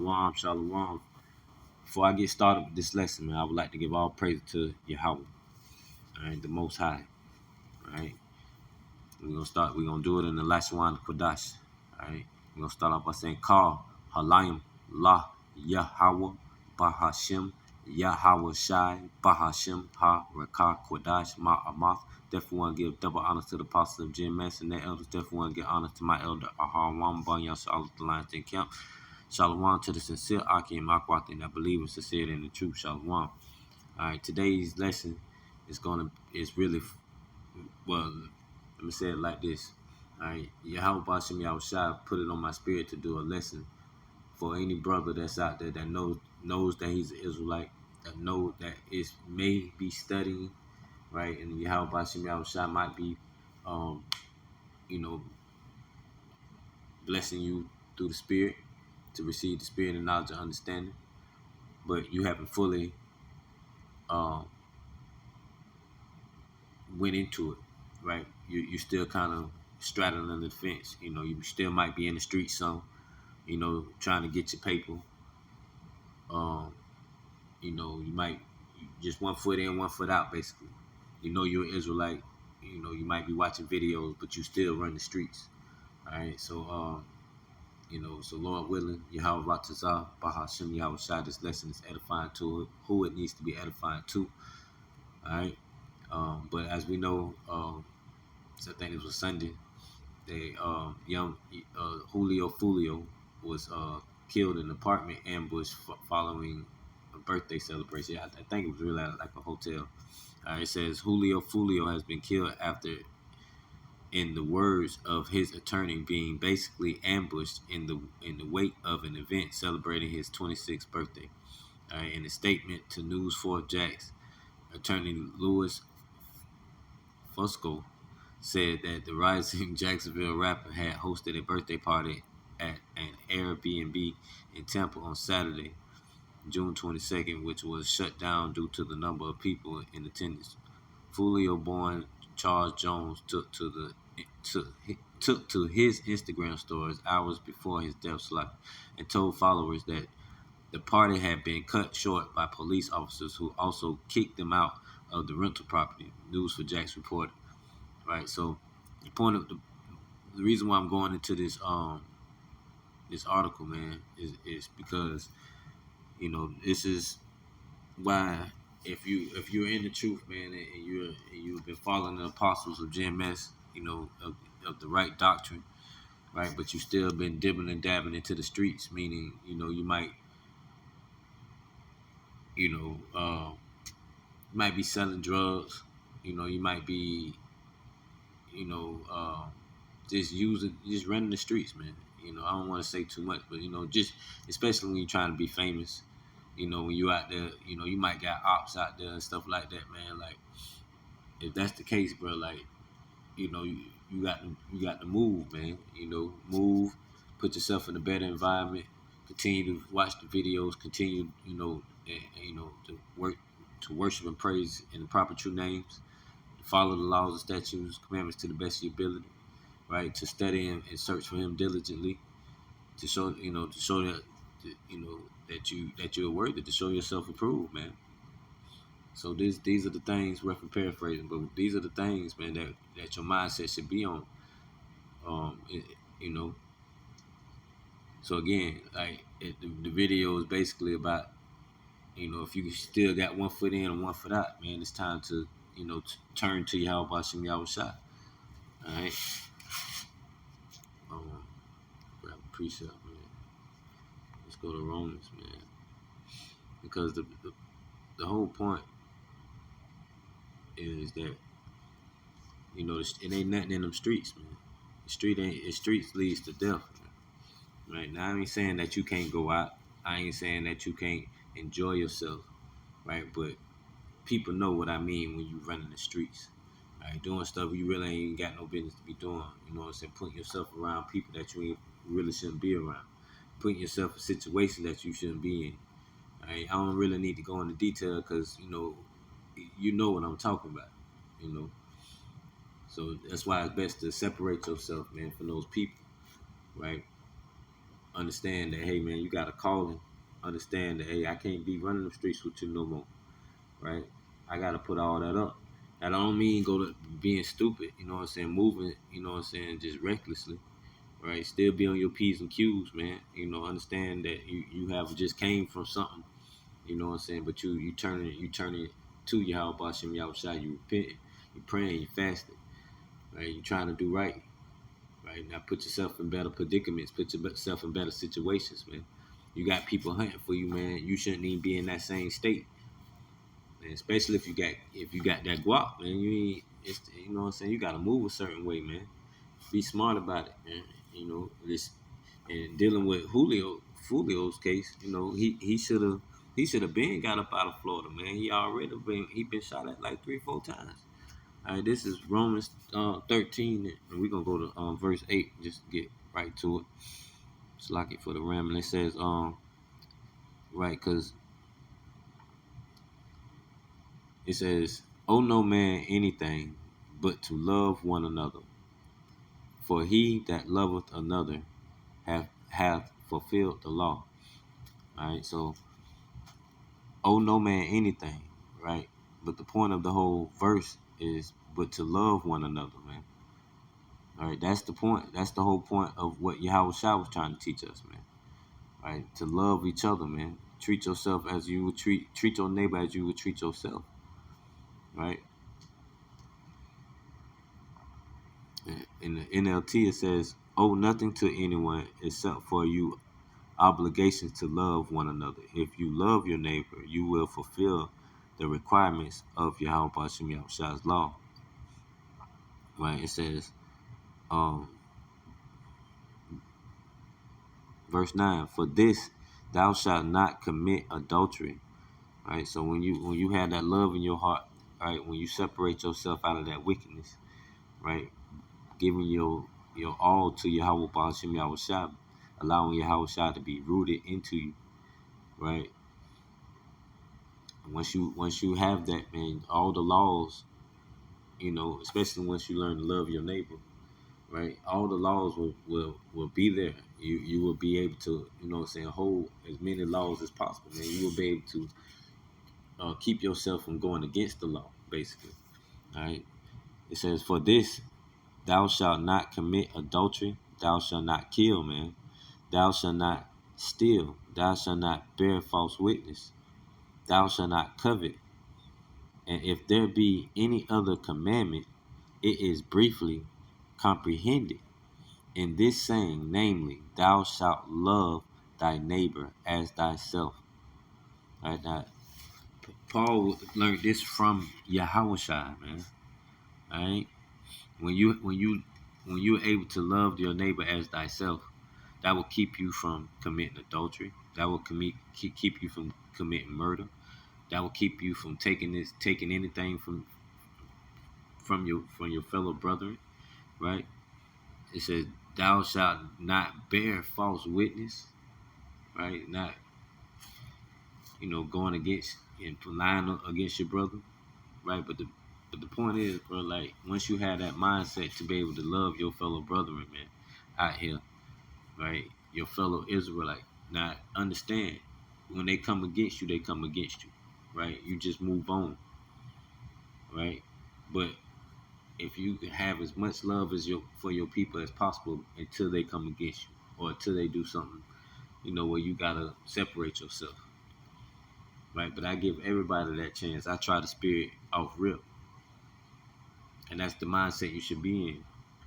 Shalom, shalom. Before I get started with this lesson, man, I would like to give all praise to Yahweh, all right, the Most High, all right. We're gonna do it in the Lashwan Kodash, all right. We're gonna start off by saying, Call, Halayim, La, Yahweh, Bahashim, Yahweh Shai, Bahashim, Ha, Rakah, Kodash, Ma'amath. Definitely want to give double honors to the apostles of GMS and their elders. Definitely want to give honors to my elder, Ahar Wamba, Yasha, the Lions Den Camp. Shalom to the sincere Aki and Makwati that believe in sincerity and the truth. Shalom. All right, today's lesson is really well. Let me say it like this. All right, Yahweh Bashim Yahushua put it on my spirit to do a lesson for any brother that's out there that knows that he's an Israelite, that knows that it may be studying, right, and Yahweh Bashim Yahushua might be, um, you know, blessing you through the Spirit to receive the Spirit and knowledge and understanding, but you haven't fully went into it, right? You still kind of straddling the fence. You still might be in the street some, trying to get your paper. You might just 1 foot in, 1 foot out, basically. You're an Israelite. You might be watching videos, but you still run the streets. All right, so so Lord willing, Yahweh Ratazah, Bahashim Yahweh Shai, this lesson is edifying to who it needs to be edifying to. All right. But as we know, I think it was Sunday, they young Julio Fulio was killed in an apartment ambush following a birthday celebration. I think it was really like a hotel. It says Julio Fulio has been killed after, in the words of his attorney, being basically ambushed in the wake of an event celebrating his 26th birthday. In a statement to News 4 Jax, attorney Louis Fusco said that the rising Jacksonville rapper had hosted a birthday party at an Airbnb in Tampa on Saturday, June 22nd, which was shut down due to the number of people in attendance. Fulio-born Charles Jones took to his Instagram stories hours before his death's life and told followers that the party had been cut short by police officers who also kicked them out of the rental property. News for Jax reported. Right, so the point of the reason why I'm going into this this article, man, is because this is why if you're in the truth, man, and you've been following the apostles of GMS, of the right doctrine, right, but you still been dibbing and dabbing into the streets, meaning you might be selling drugs, you might be just running the streets, man. I don't want to say too much, but just especially when you're trying to be famous, when you out there, you might got ops out there and stuff like that, man. Like, if that's the case, bro, like, you got to move, man. Move, put yourself in a better environment, continue to watch the videos, continue, to worship and praise in the proper true names, follow the laws and statutes, commandments to the best of your ability, right? To study and search for Him diligently, to show that that you're worthy, to show yourself approved, man. So these are the things, rough and paraphrasing, but these are the things, man, that your mindset should be on. It, you know. So again, like the video is basically about, if you still got 1 foot in and 1 foot out, man, it's time to turn to Yahweh Hashem Yahweh Shai. All right. Grab a precept, man. Let's go to Romans, man, because the whole point is that it ain't nothing in them streets, man. The streets leads to death, man. Right now, I ain't saying that you can't go out. I ain't saying that you can't enjoy yourself, right? But people know what I mean when you running the streets, right? Doing stuff you really ain't got no business to be doing. You know what I'm saying? Putting yourself around people that you really shouldn't be around. Putting yourself in situations that you shouldn't be in. Right? I don't really need to go into detail because you know what I'm talking about. So that's why it's best to separate yourself, man, from those people, right? understand that, hey man, you got a calling. Understand that, hey, I can't be running the streets with you no more, right? I gotta put all that up. That don't mean go to being stupid, you know what I'm saying, moving, you know what I'm saying, just recklessly, right? Still be on your P's and Q's, man. You know, understand that you have just came from something, you know what I'm saying, but you turning it to Yahweh Bashim Yahushua, you repenting, you praying, you fasting, right? You trying to do right. Right now, put yourself in better predicaments. Put yourself in better situations, man. You got people hunting for you, man. You shouldn't even be in that same state, and especially if you got that guap, man. You ain't, it's, you know what I'm saying. You got to move a certain way, man. Be smart about it, man. You know this, and dealing with Julio's case. You know he should have been got up out of Florida, man. He been shot at like 3-4 times. All right, this is Romans 13, and we're gonna go to verse 8. Just get right to it. It's like it for the ram, and it says right, because it says, "Owe no man anything but to love one another, for he that loveth another hath fulfilled the law." All right, so owe no man anything, right? But the point of the whole verse is but to love one another, man. All right, that's the point. That's the whole point of what Yahweh Shah was trying to teach us, man. Right, to love each other, man. Treat yourself as you would treat your neighbor as you would treat yourself, right? In the NLT it says, "Owe nothing to anyone except for you obligations to love one another. If you love your neighbor, you will fulfill the requirements of Yahweh Bashim Yahushua's law." Right? It says, um, verse 9, "For this thou shalt not commit adultery." Right? So when you have that love in your heart, right, when you separate yourself out of that wickedness, right, giving your all to Yahweh Bashim Yahushua, allowing Yahushua to be rooted into you, right? Once you have that, man, all the laws, you know, especially once you learn to love your neighbor, right? All the laws will be there. You will be able to, you know what I'm saying, hold as many laws as possible, man. You will be able to keep yourself from going against the law, basically. All right. It says, "For this thou shalt not commit adultery, thou shalt not kill, man. Thou shalt not steal, thou shalt not bear false witness, thou shalt not covet. And if there be any other commandment, it is briefly comprehended in this saying, namely, thou shalt love thy neighbor as thyself." Right now, Paul learned this from Yahushua, man. All right, when you're able to love your neighbor as thyself, that will keep you from committing adultery. That will keep you from committing murder. That will keep you from taking anything from your fellow brethren, right? It says, "Thou shalt not bear false witness," right? Not going against and lying against your brother, right? But the point is, bro, like once you have that mindset to be able to love your fellow brethren, man, out here, right? Your fellow Israelite. Now understand, when they come against you, they come against you, right? You just move on, right? But if you can have as much love for your people as possible until they come against you or until they do something, where you gotta separate yourself, right? But I give everybody that chance. I try to spirit off rip, and that's the mindset you should be in.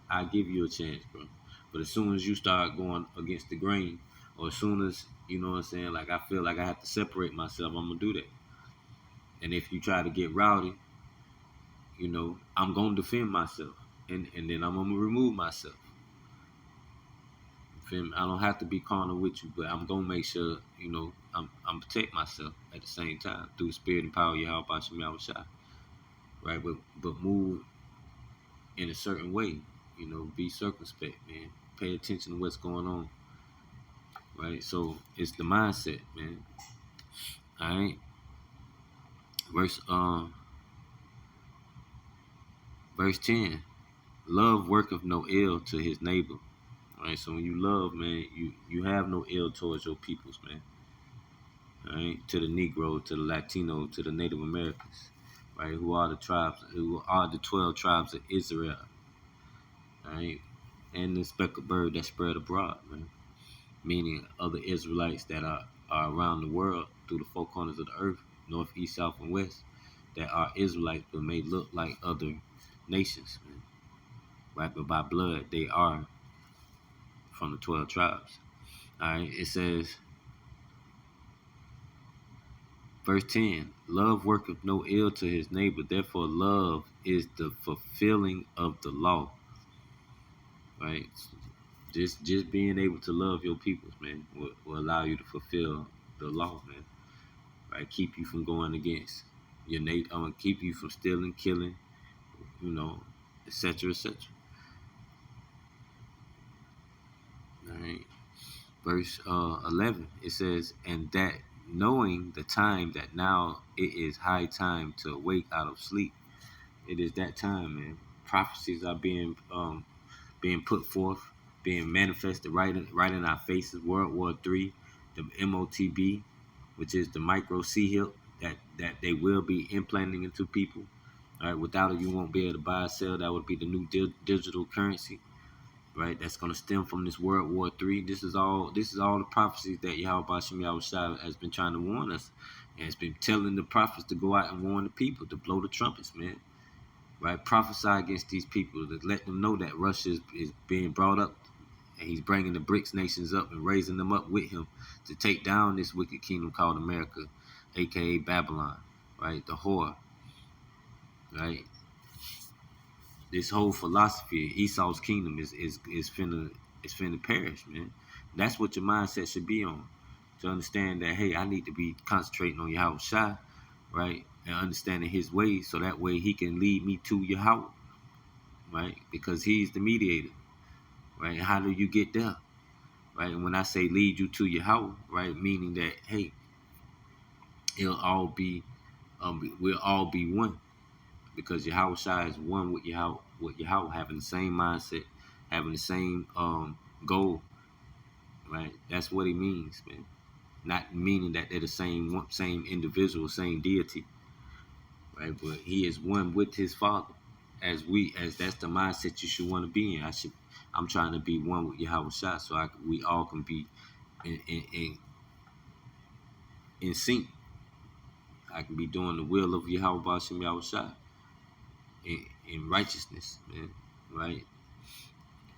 I give you a chance, bro. But as soon as you start going against the grain, or as soon as you know what I'm saying, like I feel like I have to separate myself, I'm gonna do that. And if you try to get rowdy, I'm gonna defend myself, and then I'm gonna remove myself. I don't have to be carnal with you, but I'm gonna make sure I'm protect myself at the same time through the spirit and power of Yahweh Bashim Yahushua, right? But move in a certain way, be circumspect, man. Pay attention to what's going on, right? So it's the mindset, man. All right. Verse 10. Love worketh no ill to his neighbor. Right. So when you love, man, you have no ill towards your peoples, man. All right. To the Negro, to the Latino, to the Native Americans, right? Who are the 12 tribes of Israel, right? And the speckled bird that spread abroad, man. Meaning other Israelites that are around the world through the four corners of the earth, north, east, south, and west, that are Israelites but may look like other nations, man. Right? But by blood, they are from the 12 tribes. All right. It says, verse 10, love worketh no ill to his neighbor, therefore love is the fulfilling of the law. Right? Just being able to love your peoples, man, will allow you to fulfill the law, man. Right? Keep you from going against your neighbor, keep you from stealing, killing, etc., etc. All right. Verse 11, it says, and that knowing the time that now it is high time to wake out of sleep. It is that time, man. Prophecies are being put forth, being manifested right in our faces. World War III, the MOTB, which is the micro C-hip that they will be implanting into people. All right, without it, you won't be able to buy or sell. That would be the new digital currency, right? That's going to stem from this World War III. This is all the prophecies that Yahweh Bashim Yahushua has been trying to warn us, and has been telling the prophets to go out and warn the people, to blow the trumpets, man. Right? Prophesy against these people, to let them know that Russia is being brought up, and he's bringing the BRICS nations up and raising them up with him to take down this wicked kingdom called America, aka Babylon, right? The whore, right? This whole philosophy, Esau's kingdom, is finna perish, man. That's what your mindset should be on. To understand that, hey, I need to be concentrating on Yahweh Shai, right? And understanding his ways, so that way he can lead me to Yahweh, right? Because he's the mediator, right? And how do you get there, right? And when I say lead you to Yahweh, right, meaning that, hey, it'll all be, we'll all be one, because Yahweh Shai is one with Yahweh, having the same mindset, having the same goal, right? That's what he means, man. Not meaning that they're the same individual, same deity, right? But he is one with his Father. As that's the mindset you should want to be in. I'm trying to be one with Yahweh Shai, so we all can be in sync. I can be doing the will of Yahweh Bashim Yahweh Shai in righteousness, man, right?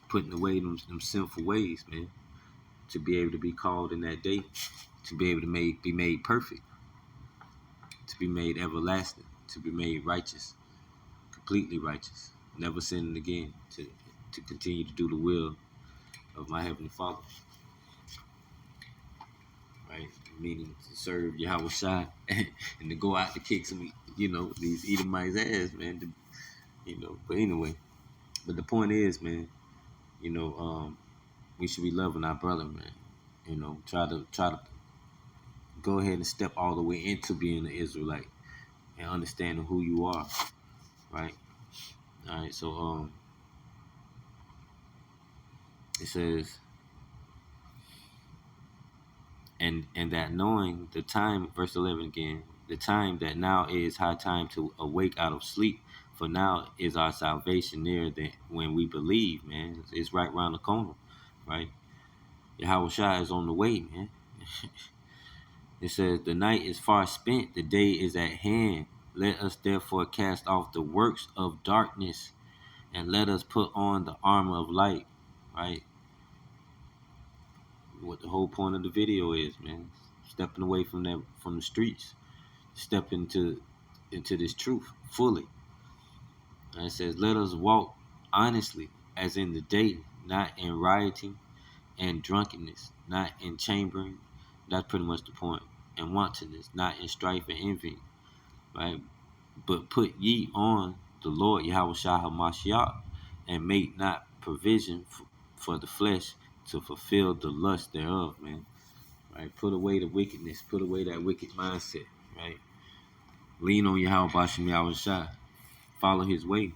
Putting away them sinful ways, man, to be able to be called in that day, to be able to be made perfect, to be made everlasting, to be made righteous, completely righteous, never sinning again, to continue to do the will of my Heavenly Father, right? Meaning to serve Yahweh Shai and to go out to kick some, these Edomites' ass, man. But anyway, but the point is, man, we should be loving our brother, man. Try to go ahead and step all the way into being an Israelite and understanding who you are, right? All right, so it says, and that knowing the time, verse 11 again, the time that now is high time to awake out of sleep, for now is our salvation nearer than when we believe, man. It's right around the corner, right? Yahweh Shai is on the way, man. It says, the night is far spent, the day is at hand. Let us therefore cast off the works of darkness, and let us put on the armor of light, right? What the whole point of the video is, man. Stepping away from the streets, step into this truth fully. And it says, let us walk honestly as in the day, not in rioting and drunkenness, not in chambering. That's pretty much the point. And wantonness, not in strife and envy, right? But put ye on the Lord Yahweh Shai HaMashiach, and make not provision for the flesh to fulfill the lust thereof, man. Right? Put away the wickedness, put away that wicked mindset, right? Lean on Yahweh Bashim Yahweh Shai. Follow his way,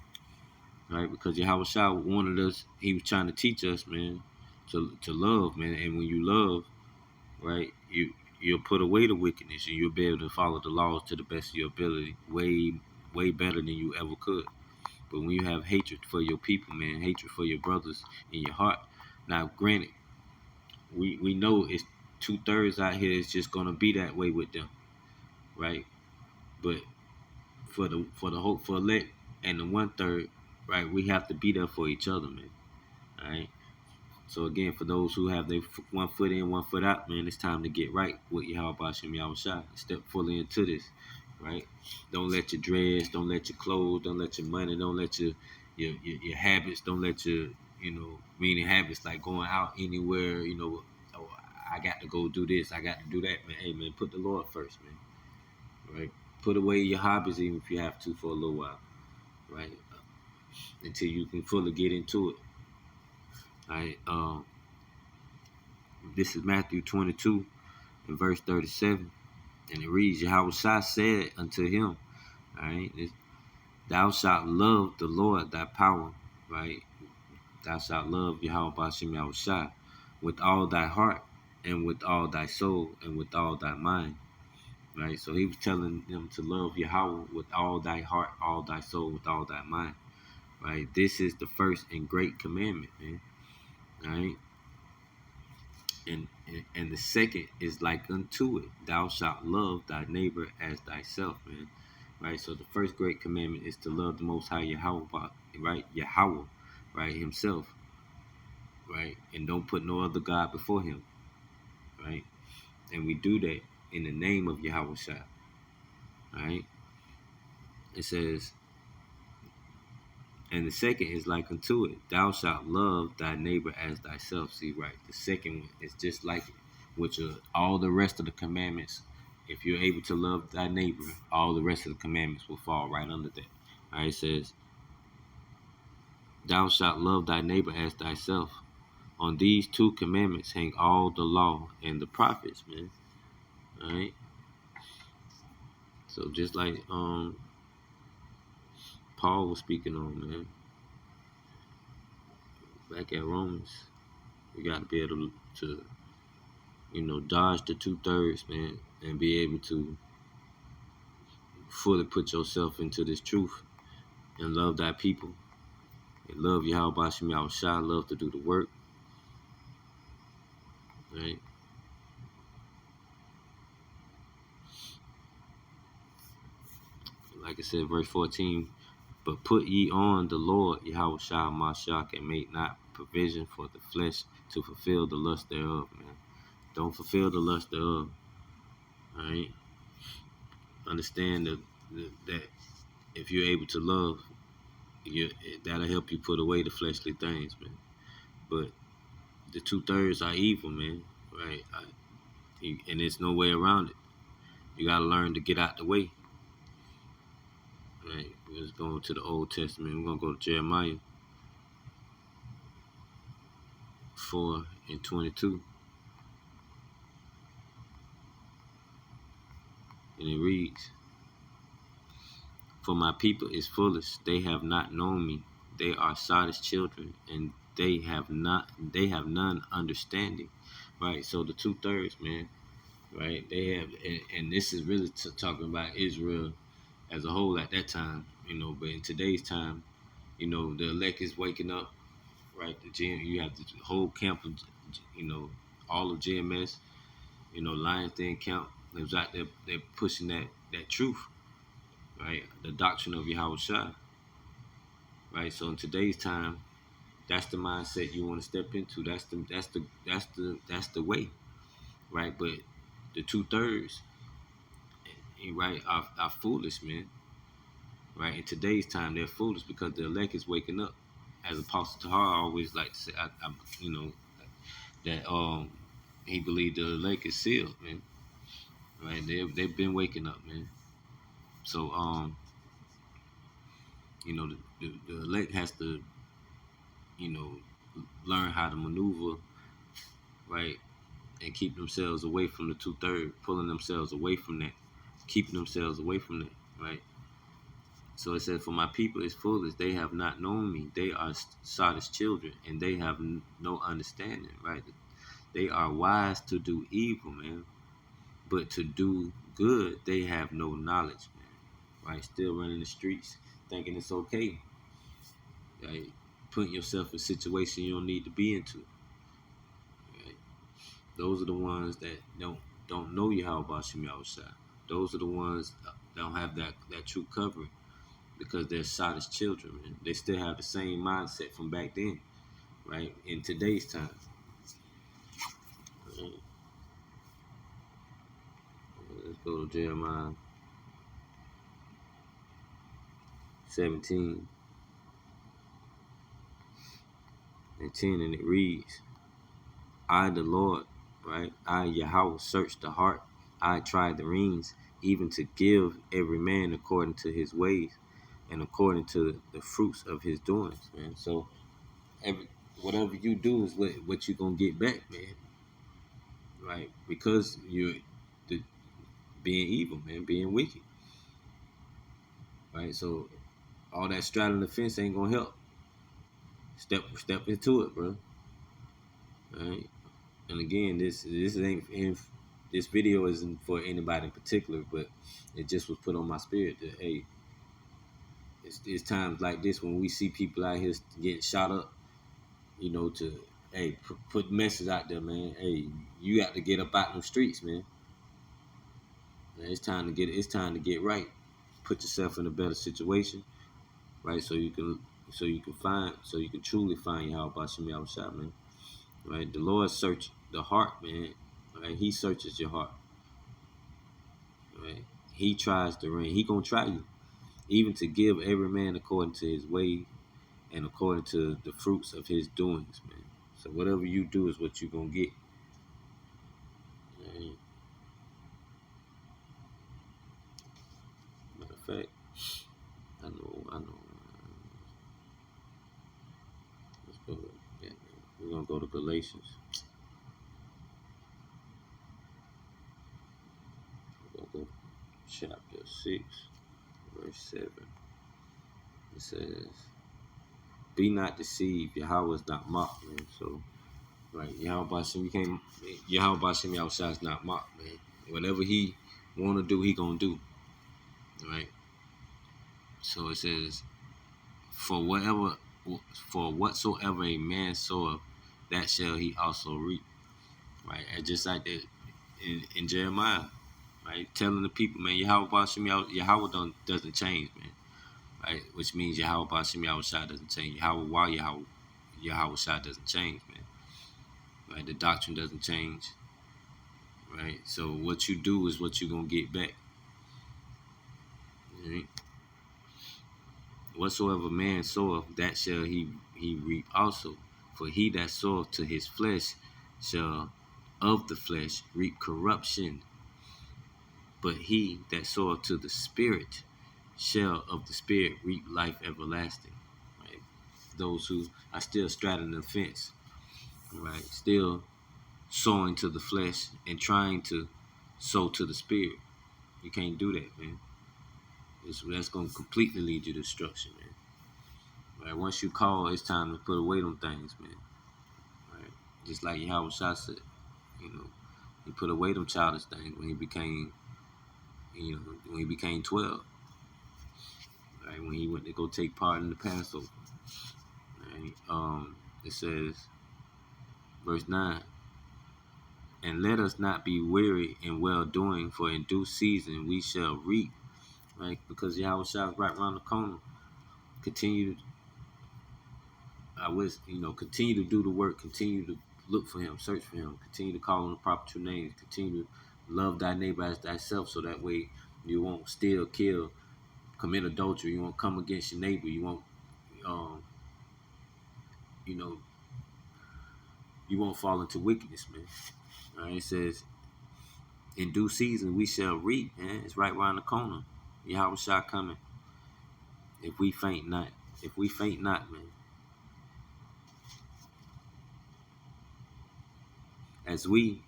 right? Because Yahweh Shai wanted us, he was trying to teach us, man, to love, man. And when you love, right, you'll put away the wickedness, and you'll be able to follow the laws to the best of your ability, way better than you ever could. But when you have hatred for your people, man, hatred for your brothers in your heart, now granted, we know it's 2/3 out here is just gonna be that way with them, right? But for the hope for elect and the 1/3, right, we have to be there for each other, man. All right. So again, for those who have their 1 foot in, 1 foot out, man, it's time to get right with Yahweh Bashim Yahushua. Step fully into this, right? Don't let your dreads, don't let your clothes, don't let your money, don't let your habits, don't let your, meaning habits like going out anywhere, oh, I got to go do this, I got to do that, man. Hey, man, put the Lord first, man, right? Put away your hobbies even if you have to for a little while, right? Until you can fully get into it, right? This is Matthew 22 and verse 37. And it reads, Yahweh said unto him, all right, thou shalt love the Lord thy power, right? Thou shalt love Yahweh Bashim Yahushua with all thy heart and with all thy soul and with all thy mind, right? So he was telling them to love Yahweh with all thy heart, all thy soul, with all thy mind, right? This is the first and great commandment, man, right? And the second is like unto it, thou shalt love thy neighbor as thyself, man. Right. So the first great commandment is to love the Most High Yahweh, right? Yahweh, right? Himself, right? And don't put no other God before Him, right? And we do that in the name of Yahweh Shai, right? It says, and the second is like unto it, thou shalt love thy neighbor as thyself. See, right? The second one is just like it, which are all the rest of the commandments. If you're able to love thy neighbor, all the rest of the commandments will fall right under that. All right, it says, thou shalt love thy neighbor as thyself. On these two commandments hang all the law and the prophets, man. All right. So just like Paul was speaking on, man, back at Romans, we got to be able to dodge the 2/3, man, and be able to fully put yourself into this truth and love thy people and love Yahweh Bashim Yahushua, love to do the work, right? Like I said, verse 14, but put ye on the Lord Yahweh Shah Mashak and make not provision for the flesh to fulfill the lust thereof, man. Don't fulfill the lust thereof, all right? Understand that if you're able to love, that'll help you put away the fleshly things, man. But the 2/3 are evil, man, right? And there's no way around it. You got to learn to get out the way, right? Let's go to the Old Testament. We're going to go to Jeremiah 4 and 22. And it reads, for my people is foolish, they have not known me. They are Sodom's children, and they have none understanding. Right? So the 2/3, man, right? They have, and this is really talking about Israel as a whole at that time, but in today's time, the elect is waking up, right? You have the whole camp of, all of GMS, Lions Den camp, is out there, they're pushing that truth, right? The doctrine of Yahweh Shai, right? So in today's time, that's the mindset you want to step into. That's the way, right? But the 2/3, right, are foolish, man. Right? In today's time, they're foolish because the elect is waking up. As Apostle Tahar always like to say, that he believed the elect is sealed, man. Right? They've been waking up, man. So the elect has to, you know, learn how to maneuver, right, and keep themselves away from the 2/3, pulling themselves away from that, keeping themselves away from that, right. So it says, "For my people is foolish; they have not known me. They are Sodom's children, and they have no understanding." Right? They are wise to do evil, man, but to do good, they have no knowledge, man. Right? Still running the streets, thinking it's okay. Right? Putting yourself in situations you don't need to be into. Right? Those are the ones that don't know Yahweh Shem Yahushua. Those are the ones that don't have that true covering, because they're Sodom's children, man. They still have the same mindset from back then, right? In today's time. Right? Let's go to Jeremiah 17 and 10, and it reads, "I, the Lord, right? I, Yahweh, search the heart. I try the reins, even to give every man according to his ways and according to the fruits of his doings," man. So whatever you do is what you're going to get back, man. Right? Because you're the, being evil, man, being wicked. Right? So all that straddling the fence ain't going to help. Step into it, bro. Right? And again, this video isn't for anybody in particular, but it just was put on my spirit that, hey, it's times like this when we see people out here getting shot up, to hey put message out there, man. Hey, you got to get up out in the streets, man. It's time to get right. Put yourself in a better situation, right? So you can truly find Yahweh Shem Yahushua, man. Right? The Lord search the heart, man. Right? He searches your heart. Right? He tries to reign. He gonna try you, even to give every man according to his way and according to the fruits of his doings, man. So whatever you do is what you gonna get. Right? Matter of fact, I know. Let's go. Yeah, we're gonna go to Galatians. We're gonna go chapter 6, verse 7. It says, "Be not deceived, Yahweh is not mocked," man. So, right, Yahweh Shem Yahushua is not mocked, man. Whatever he wanna do, he gonna do. Right? So it says, For whatsoever a man soweth, that shall he also reap. Right? And just like that in Jeremiah, right? Telling the people, man, Yahweh doesn't change, man. Right? Which means Yahweh Shem Yahushua doesn't change. Yahweh Shah doesn't change, man. Right? The doctrine doesn't change. Right? So what you do is what you're gonna get back. Right? Whatsoever man soweth, that shall he reap also. For he that soweth to his flesh shall of the flesh reap corruption. But he that soweth to the Spirit shall of the Spirit reap life everlasting. Right? Those who are still straddling the fence, right? Still sowing to the flesh and trying to sow to the Spirit. You can't do that, man. That's going to completely lead you to destruction, man. Right? Once you call, it's time to put away them things, man. Right? Just like Yahweh Shah said, he put away them childish things when he became 12. Right? When he went to go take part in the Passover. Right? It says, verse 9, "And let us not be weary in well doing, for in due season we shall reap." Right? Because Yahweh Shah is right around the corner. Continue continue to do the work, continue to look for him, search for him, continue to call on the proper true names, continue to love thy neighbor as thyself, so that way you won't steal, kill, commit adultery, you won't come against your neighbor, you won't you know you won't fall into wickedness, man. All right, it says, in due season we shall reap, man. It's right around the corner. Yahweh Shah coming. If we faint not. If we faint not, man. As we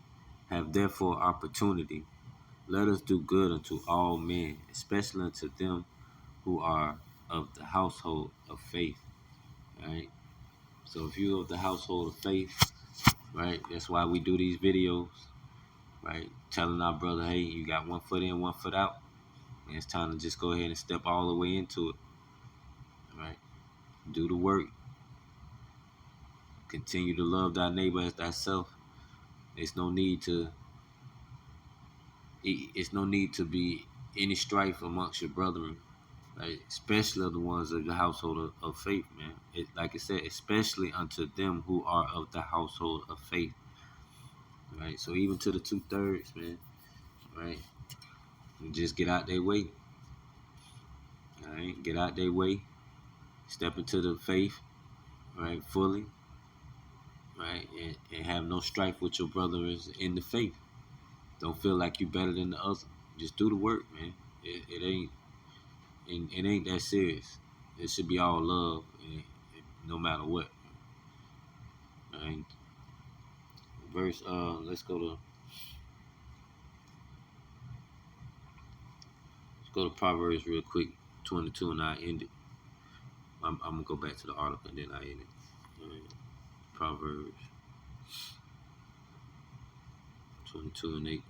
have therefore opportunity, let us do good unto all men, especially unto them who are of the household of faith. Right. So if you're of the household of faith, right, that's why we do these videos, right? Telling our brother, hey, you got one foot in, one foot out. And it's time to just go ahead and step all the way into it. Right? Do the work. Continue to love thy neighbor as thyself. It's no need to be any strife amongst your brethren, right? Especially the ones of the household of faith, man. Like I said, especially unto them who are of the household of faith. Right? So even to the 2/3, man, right? Just get out their way. All right, get out their way. Step into the faith, right, fully, right, and have no strife with your brothers in the faith. Don't feel like you better than the other. Just do the work, man. It ain't that serious. It should be all love, no matter what. All right. Verse. Let's go to Proverbs real quick, 22, and I end it. I'm gonna go back to the article and then I end it. All right. Proverbs 22 and 8,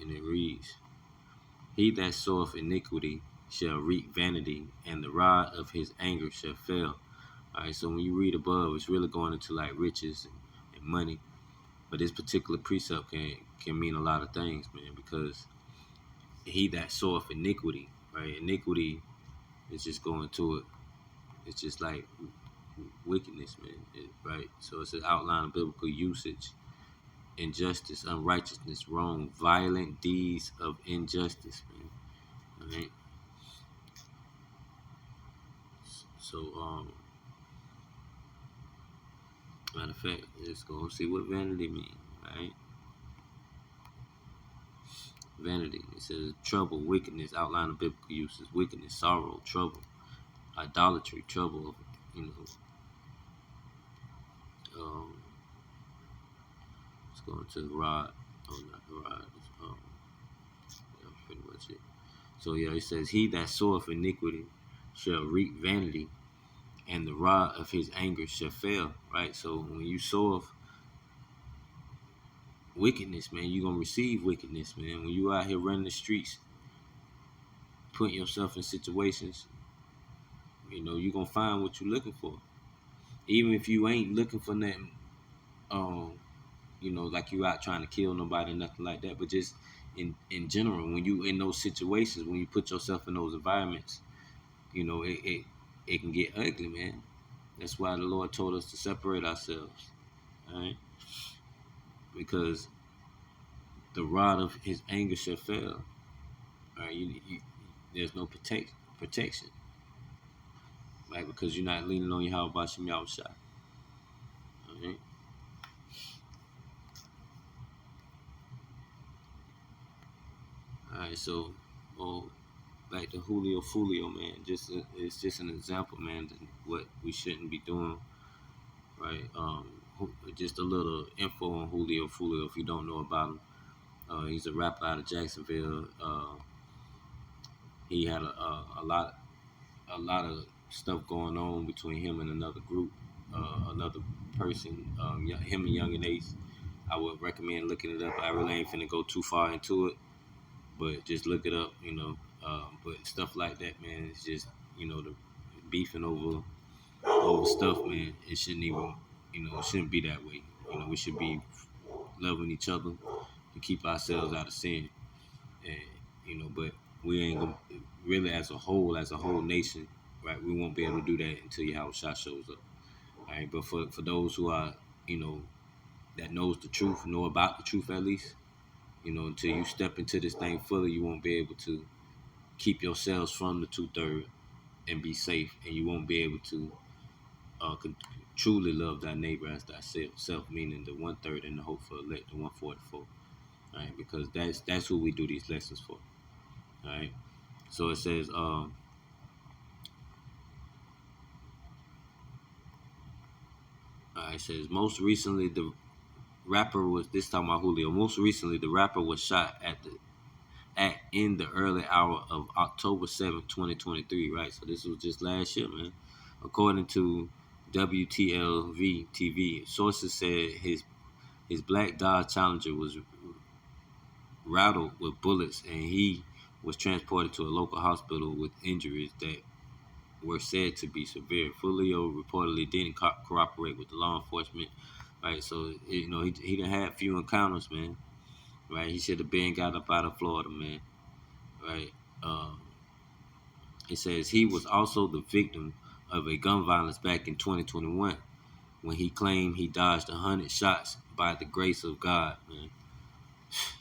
and it reads, "He that soweth iniquity shall reap vanity, and the rod of his anger shall fail." All right, so when you read above, it's really going into like riches and money, but this particular precept can mean a lot of things, man, because he that soweth iniquity, right? Iniquity is just going to it. It's just like wickedness, man, right? So it's an outline of biblical usage: injustice, unrighteousness, wrong, violent deeds of injustice, man. All right. So, matter of fact, let's go see what vanity means, right? Vanity. It says trouble, wickedness, outline of biblical uses: wickedness, sorrow, trouble, idolatry, trouble, you know. Let's go into the rod. Oh, not the rod. That's pretty much it. So yeah, it says, "He that soweth iniquity shall reap vanity, and the rod of his anger shall fail." Right. So when you sow wickedness, man, you're gonna receive wickedness, man. When you out here running the streets, putting yourself in situations, you're gonna find what you're looking for. Even if you ain't looking for nothing, like you out trying to kill nobody, nothing like that. But just in general, when you in those situations, when you put yourself in those environments, it can get ugly, man. That's why the Lord told us to separate ourselves, all right? Because the rod of his anger shall fail. All right, there's no protection, right? Because you're not leaning on your how about some y'all shot. All right. All right. So, back to Julio Fulio, man. It's just an example, man, to what we shouldn't be doing, right? Just a little info on Julio Fulio if you don't know about him. He's a rapper out of Jacksonville. He had a lot of stuff going on between him and another group, another person, him and Young and Ace. I would recommend looking it up. I really ain't finna go too far into it, but just look it up, But stuff like that, man, it's just, the beefing over stuff, man. It shouldn't even, it shouldn't be that way. We should be loving each other and keep ourselves out of sin, and but we ain't gonna really as a whole nation, right? We won't be able to do that until your house shot shows up, all right? But for those who are, that knows the truth, know about the truth at least, until you step into this thing fully, you won't be able to keep yourselves from the 2/3 and be safe, and you won't be able to truly love thy neighbor as thyself, meaning the 1/3 and the hope for elect, the 144, all right? Because that's who we do these lessons for, all right? So it says, it says most recently the rapper was, this time about Julio. Most recently, the rapper was shot act in the early hour of October 7th, 2023, right? So this was just last year, man. According to WTLV TV, sources said his black Dodge Challenger was rattled with bullets and he was transported to a local hospital with injuries that were said to be severe. Fulio reportedly didn't cooperate with the law enforcement, right? So, he done had a few encounters, man, right? He should have been got up out of Florida, man, right? Um, it says he was also the victim of a gun violence back in 2021 when he claimed he dodged 100 shots by the grace of God, man.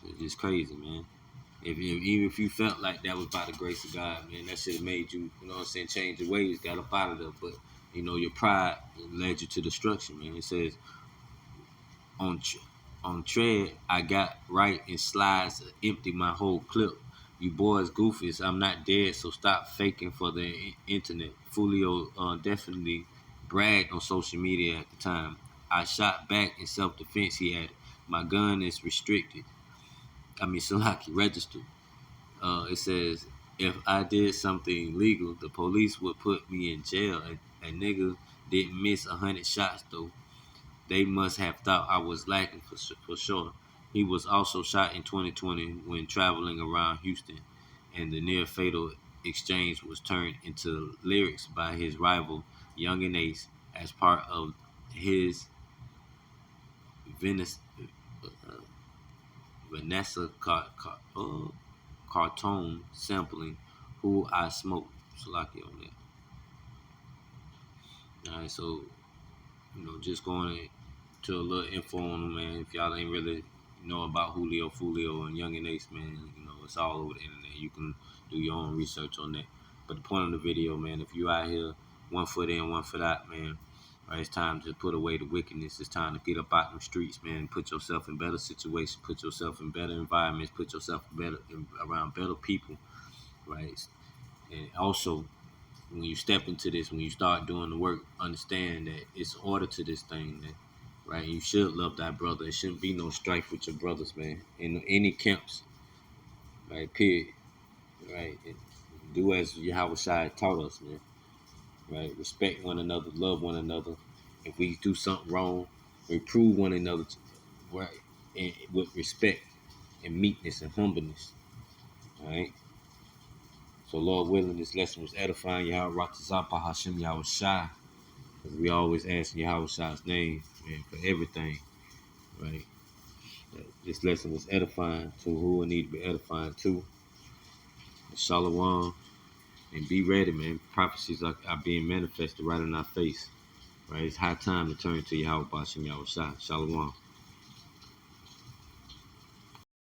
It's just crazy, man. Even if you felt like that was by the grace of God, man, that should have made you, you know what I'm saying, change your ways, got up out of there. But, your pride led you to destruction, man. It says, on on tread, I got right and slides empty my whole clip. You boys goofies, I'm not dead, so stop faking for the internet. Fulio definitely bragged on social media at the time. I shot back in self-defense, he added. My gun is restricted. Salaki, registered. It says, if I did something illegal, the police would put me in jail. A nigga didn't miss 100 shots, though. They must have thought I was lacking for sure. He was also shot in 2020 when traveling around Houston, and the near fatal exchange was turned into lyrics by his rival, Young and Ace, as part of his Venice, uh, Vanessa cartoon sampling Who I Smoke. Salaki on that. Alright, so, just going to a little info on them, man. If y'all ain't really know about Julio Fulio and Young and Ace, man, it's all over the internet. You can do your own research on that. But the point of the video, man, if you out here 1 foot in, 1 foot out, man, right, it's time to put away the wickedness. It's time to get up out them streets, man. Put yourself in better situations. Put yourself in better environments. Put yourself around better people, right? And also, when you step into this, when you start doing the work, understand that it's order to this thing, man. Right? You should love thy brother. It shouldn't be no strife with your brothers, man. In any camps, right? Period. Right? Do as Yahweh Shai taught us, man. Right? Respect one another, love one another. If we do something wrong, reprove one another, right? And with respect and meekness and humbleness. All right? So, Lord willing, this lesson was edifying. Yahweh Ratazapa Hashem Yahweh Shai. Because we always ask Yahweh Shai's name, man, for everything, right? This lesson was edifying to who it need to be edifying to. Shalom. And be ready, man. Prophecies are being manifested right in our face. Right? It's high time to turn to Yahweh Bashem Yahweh Shai. Shalom.